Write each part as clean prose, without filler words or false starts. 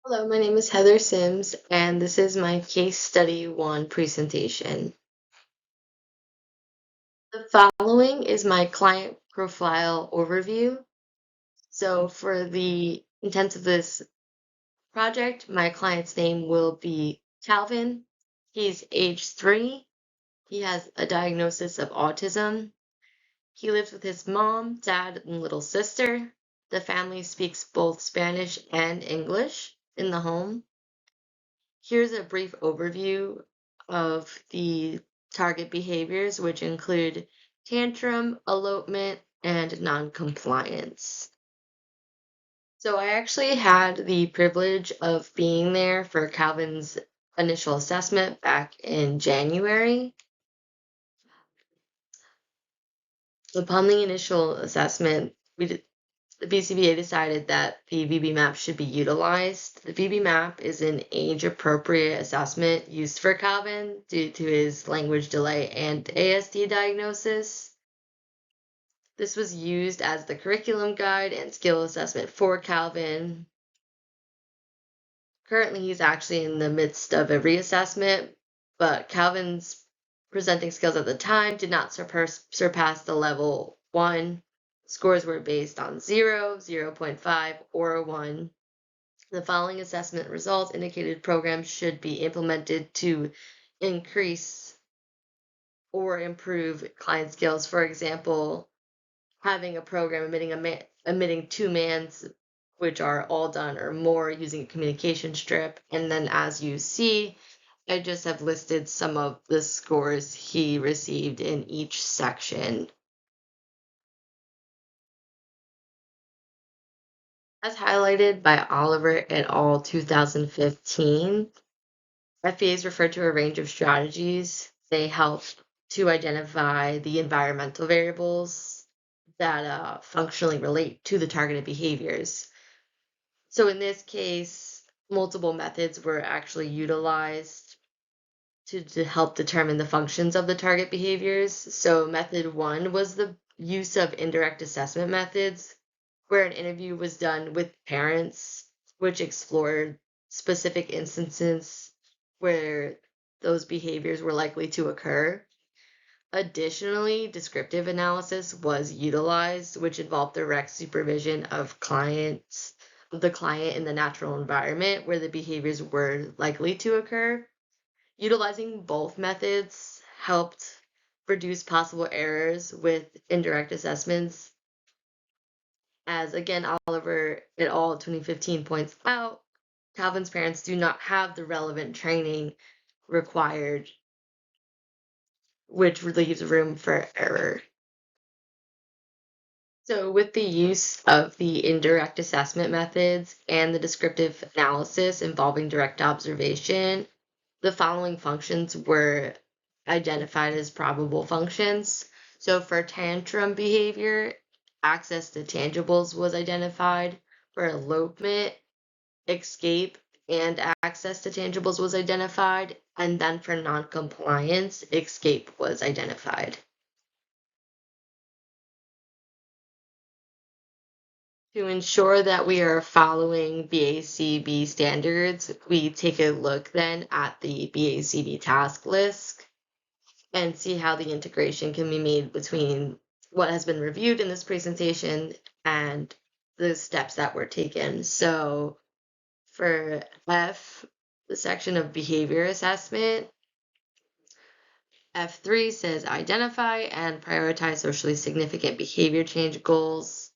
Hello, my name is Heather Sims, and this is my Case Study 1 presentation. The following is my client profile overview. So for the intent of this project, my client's name will be Calvin. He's age 3. He has a diagnosis of autism. He lives with his mom, dad, and little sister. The family speaks both Spanish and English in the home. Here's a brief overview of the target behaviors, which include tantrum, elopement, and noncompliance. So I actually had the privilege of being there for Calvin's initial assessment back in January. Upon the initial assessment, the BCBA decided that the VB map should be utilized. The VB map is an age-appropriate assessment used for Calvin due to his language delay and ASD diagnosis. This was used as the curriculum guide and skill assessment for Calvin. Currently, he's actually in the midst of a reassessment, but Calvin's presenting skills at the time did not surpass the level 1. Scores were based on 0, 0.5, or a 1. The following assessment results indicated programs should be implemented to increase or improve client skills. For example, having a program emitting 2 mans, which are all done or more using a communication strip. And then as you see, I just have listed some of the scores he received in each section. As highlighted by Oliver et al. 2015, FBAs refer to a range of strategies. They help to identify the environmental variables that functionally relate to the targeted behaviors. So in this case, multiple methods were actually utilized to help determine the functions of the target behaviors. So method 1 was the use of indirect assessment methods, where an interview was done with parents, which explored specific instances where those behaviors were likely to occur. Additionally, descriptive analysis was utilized, which involved direct supervision of the client in the natural environment where the behaviors were likely to occur. Utilizing both methods helped reduce possible errors with indirect assessments. As again, Oliver et al. 2015 points out, Calvin's parents do not have the relevant training required, which leaves room for error. So with the use of the indirect assessment methods and the descriptive analysis involving direct observation, the following functions were identified as probable functions. So for tantrum behavior, access to tangibles was identified. For elopement, escape and access to tangibles was identified. And then for noncompliance, escape was identified. To ensure that we are following BACB standards, we take a look then at the BACB task list and see how the integration can be made between what has been reviewed in this presentation and the steps that were taken. So for F, the section of behavior assessment, F3 says identify and prioritize socially significant behavior change goals.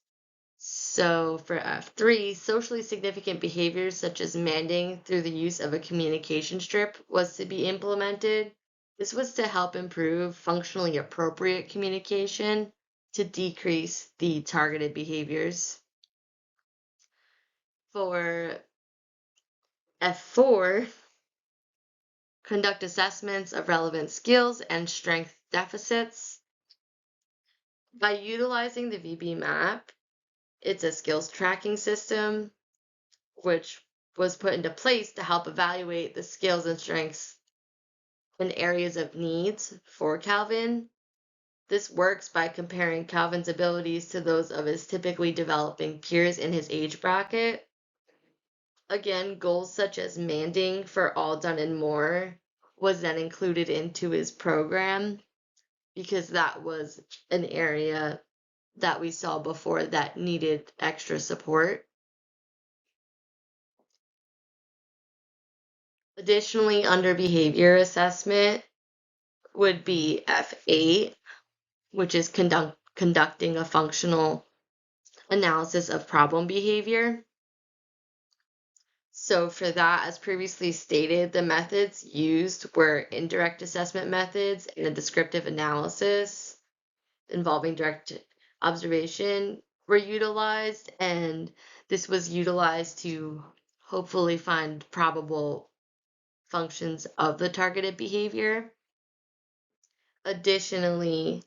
So for F3, socially significant behaviors such as manding through the use of a communication strip was to be implemented. This was to help improve functionally appropriate communication to decrease the targeted behaviors. For F4, conduct assessments of relevant skills and strength deficits. By utilizing the VB map, it's a skills tracking system which was put into place to help evaluate the skills and strengths and areas of needs for Calvin. This works by comparing Calvin's abilities to those of his typically developing peers in his age bracket. Again, goals such as manding for all done and more was then included into his program because that was an area that we saw before that needed extra support. Additionally, under behavior assessment would be F8, which is conducting a functional analysis of problem behavior. So for that, as previously stated, the methods used were indirect assessment methods and a descriptive analysis involving direct observation were utilized, and this was utilized to hopefully find probable functions of the targeted behavior. Additionally,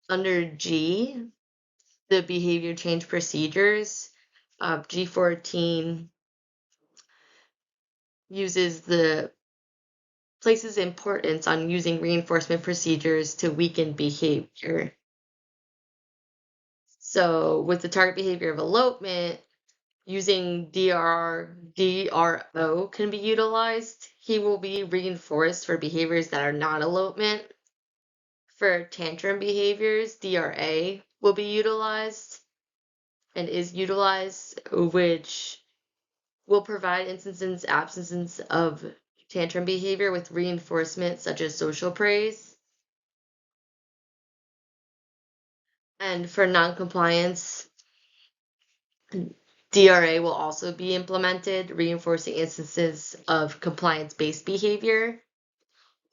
under G, the behavior change procedures, G14 places importance on using reinforcement procedures to weaken behavior. So with the target behavior of elopement, using DRO can be utilized. He will be reinforced for behaviors that are not elopement. For tantrum behaviors, DRA will be utilized and is utilized, which will provide absences of tantrum behavior with reinforcement such as social praise. And for noncompliance, DRA will also be implemented, reinforcing instances of compliance-based behavior.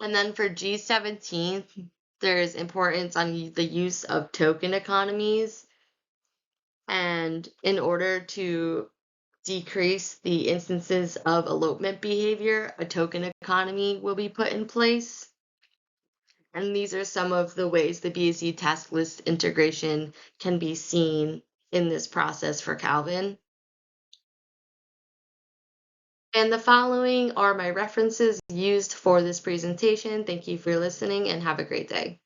And then for G17, there's importance on the use of token economies. And in order to decrease the instances of elopement behavior, a token economy will be put in place. And these are some of the ways the BAC task list integration can be seen in this process for Calvin. And the following are my references used for this presentation. Thank you for listening and have a great day.